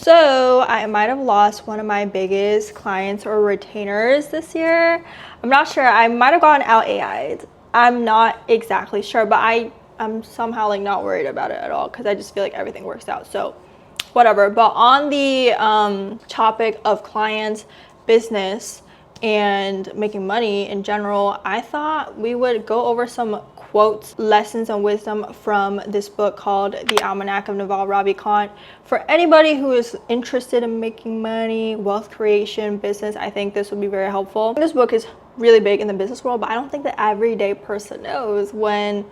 So I might have lost one of my biggest clients or retainers this year. I'm not sure. I might have gotten out AI'd. I'm not exactly sure, but I'm somehow like not worried about it at all because I just feel like everything works out. So whatever. But on the topic of clients, business, and making money in general, I thought we would go over some quotes, lessons, and wisdom from this book called The Almanac of Naval Ravikant. For anybody who is interested in making money, wealth creation, business, I think this would be very helpful. This book is really big in the business world, but I don't think the everyday person knows when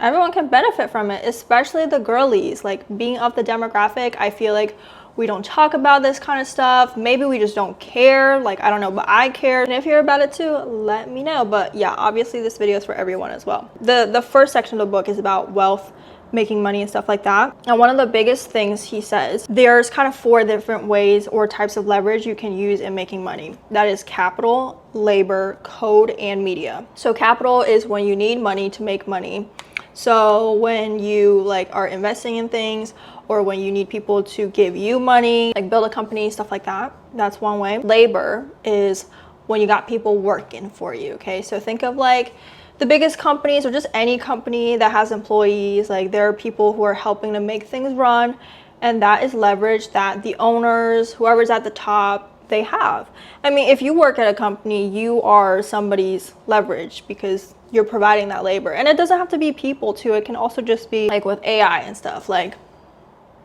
everyone can benefit from it, especially the girlies. Like, being of the demographic, I feel like we don't talk about this kind of stuff. Maybe we just don't care. Like, I don't know, but I care. And if you're about it too, let me know. But yeah, obviously this video is for everyone as well. The first section of the book is about wealth, making money, and stuff like that. And one of the biggest things he says, there's kind of 4 different ways or types of leverage you can use in making money. That is capital, labor, code, and media. So capital is when you need money to make money. So when you like are investing in things, or when you need people to give you money, like build a company, stuff like that. That's one way. Labor is when you got people working for you, okay? So think of like the biggest companies or just any company that has employees. Like, there are people who are helping to make things run, and that is leverage that the owners, whoever's at the top, they have. I mean, if you work at a company, you are somebody's leverage because you're providing that labor. And it doesn't have to be people too. It can also just be like with AI and stuff. Like,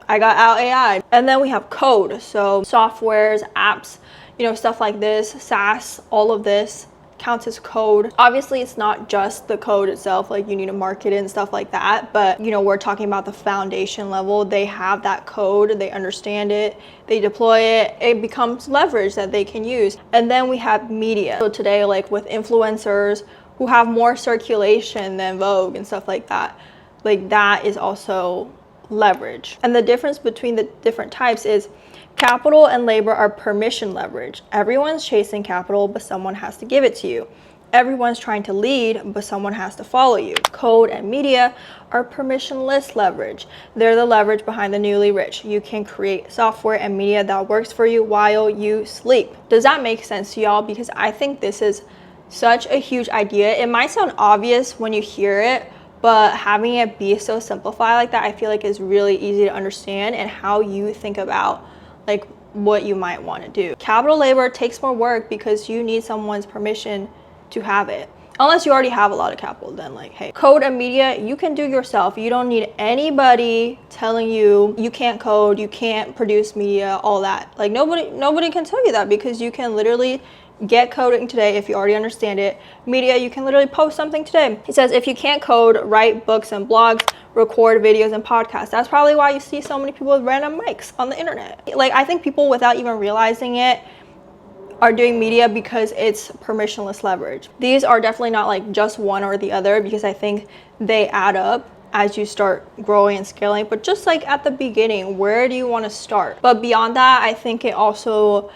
I got out AI. And then we have code. So softwares, apps, you know, stuff like this, SaaS, all of this counts as code. Obviously, it's not just the code itself. Like, you need to market it and stuff like that. But, you know, we're talking about the foundation level. They have that code. They understand it. They deploy it. It becomes leverage that they can use. And then we have media. So today, like with influencers who have more circulation than Vogue and stuff like that, like that is also leverage. And the difference between the different types is capital and labor are permission leverage. Everyone's chasing capital, but someone has to give it to you. Everyone's trying to lead, but someone has to follow you. Code and media are permissionless leverage. They're the leverage behind the newly rich. You can create software and media that works for you while you sleep. Does that make sense to y'all? Because I think this is such a huge idea. It might sound obvious when you hear it, but having it be so simplified like that, I feel like is really easy to understand, and how you think about like what you might want to do. Capital labor takes more work because you need someone's permission to have it. Unless you already have a lot of capital, then like, hey. Code and media, you can do yourself. You don't need anybody telling you you can't code, you can't produce media, all that. Like, nobody can tell you that, because you can literally get coding today if you already understand it. Media, you can literally post something today. He says, if you can't code, write books and blogs, record videos and podcasts. That's probably why you see so many people with random mics on the internet. Like, I think people, without even realizing it, are doing media because it's permissionless leverage. These are definitely not like just one or the other, because I think they add up as you start growing and scaling. But just like at the beginning, where do you want to start? But beyond that, I think it also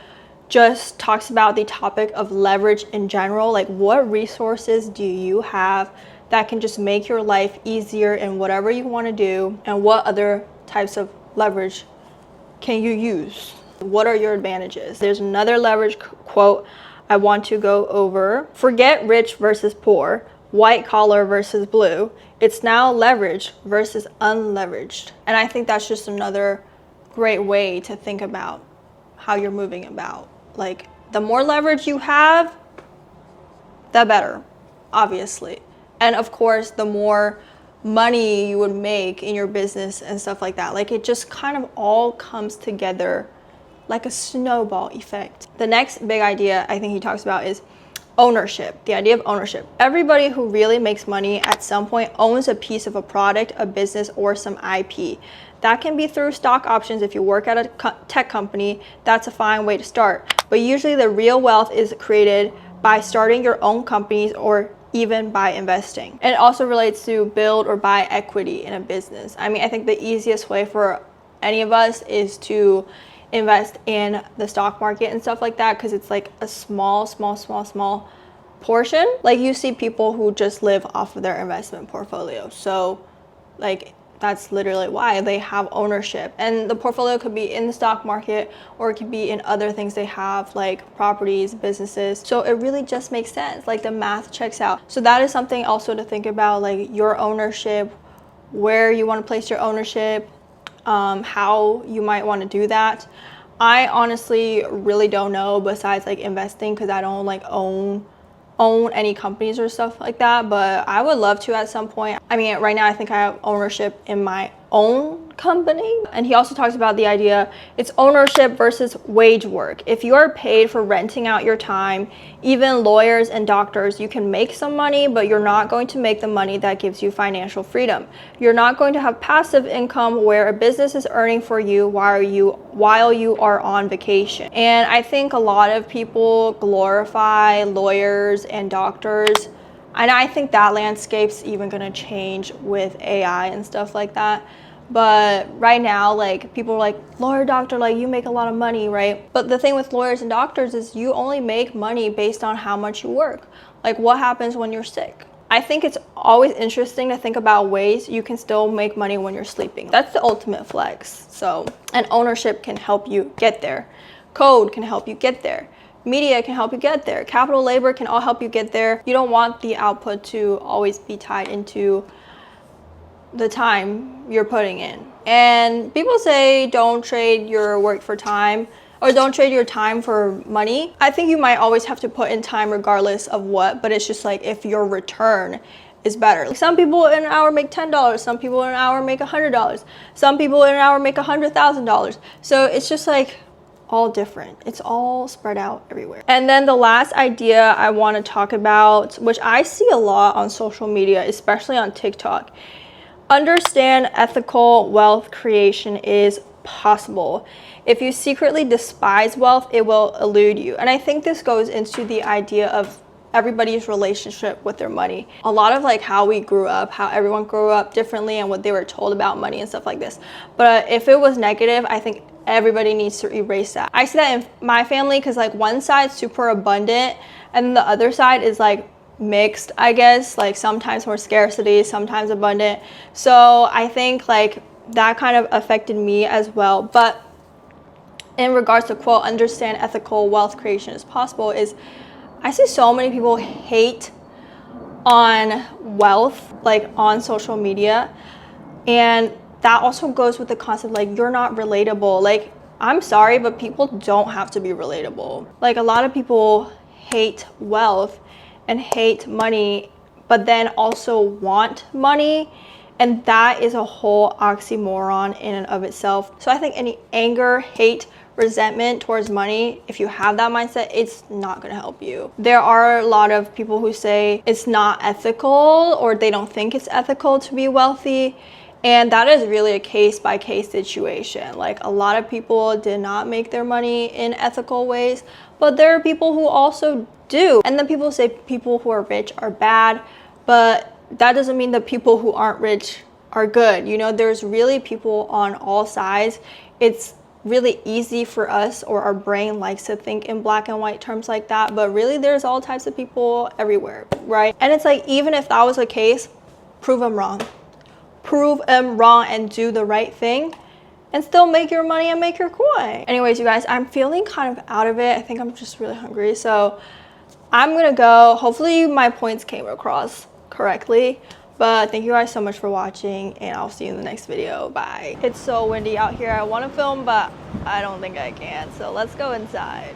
just talks about the topic of leverage in general. Like, what resources do you have that can just make your life easier in whatever you want to do, and what other types of leverage can you use? What are your advantages? There's another leverage quote I want to go over. Forget rich versus poor, white collar versus blue. It's now leverage versus unleveraged. And I think that's just another great way to think about how you're moving about. Like, the more leverage you have, the better, obviously. And of course, the more money you would make in your business and stuff like that. Like, it just kind of all comes together like a snowball effect. The next big idea I think he talks about is ownership, the idea of ownership. Everybody who really makes money at some point owns a piece of a product, a business, or some IP. That can be through stock options. If you work at a tech company, that's a fine way to start. But usually the real wealth is created by starting your own companies, or even by investing. And it also relates to build or buy equity in a business. I mean, I think the easiest way for any of us is to invest in the stock market and stuff like that, because it's like a small portion. Like, you see people who just live off of their investment portfolio. So like, that's literally why they have ownership. And the portfolio could be in the stock market, or it could be in other things they have, like properties, businesses. So it really just makes sense. Like the math checks out. So that is something also to think about, like your ownership, where you want to place your ownership, how you might want to do that. I honestly really don't know, besides like investing, because I don't like own any companies or stuff like that, but I would love to at some point. I mean, right now I think I have ownership in my own company. And he also talks about the idea it's ownership versus wage work. If you are paid for renting out your time, even lawyers and doctors, you can make some money, but you're not going to make the money that gives you financial freedom. You're not going to have passive income where a business is earning for you while you are on vacation. And I think a lot of people glorify lawyers and doctors, and I think that landscape's even gonna change with AI and stuff like that. But right now, like, people are like, lawyer, doctor, like, you make a lot of money, right? But the thing with lawyers and doctors is you only make money based on how much you work. Like, what happens when you're sick? I think it's always interesting to think about ways you can still make money when you're sleeping. That's the ultimate flex. So, and ownership can help you get there. Code can help you get there. Media can help you get there. Capital labor can all help you get there. You don't want the output to always be tied into the time you're putting in. And people say don't trade your work for time, or don't trade your time for money. I think you might always have to put in time regardless of what, but it's just like if your return is better. Like some people in an hour make $10, some people in an hour make $100, some people in an hour make $100,000. So it's just like all different. It's all spread out everywhere. And then the last idea I want to talk about, which I see a lot on social media, especially on TikTok. Understand ethical wealth creation is possible. If you secretly despise wealth, it will elude you. And I think this goes into the idea of everybody's relationship with their money. A lot of like how we grew up, how everyone grew up differently, and what they were told about money and stuff like this. But if it was negative, I think everybody needs to erase that. I see that in my family, because like one side's super abundant and then the other side is like mixed, I guess, like sometimes more scarcity, sometimes abundant. So I think like that kind of affected me as well. But in regards to quote, understand ethical wealth creation is possible, is I see so many people hate on wealth, like on social media. And that also goes with the concept, like, you're not relatable. Like, I'm sorry, but people don't have to be relatable. Like, a lot of people hate wealth and hate money, but then also want money. And that is a whole oxymoron in and of itself. So I think any anger, hate, resentment towards money, if you have that mindset, it's not going to help you. There are a lot of people who say it's not ethical, or they don't think it's ethical to be wealthy. And that is really a case-by-case situation. Like, a lot of people did not make their money in ethical ways, but there are people who also do. And then people say people who are rich are bad, but that doesn't mean that people who aren't rich are good. You know, there's really people on all sides. It's really easy for us, or our brain likes to think in black and white terms like that, but really there's all types of people everywhere, right? And it's like, even if that was the case, prove them wrong. Prove them wrong and do the right thing, and still make your money and make your coin. Anyways, you guys, I'm feeling kind of out of it. I think I'm just really hungry, so I'm gonna go. Hopefully my points came across correctly, but thank you guys so much for watching, and I'll see you in the next video. Bye. It's so windy out here. I want to film, but I don't think I can, so let's go inside.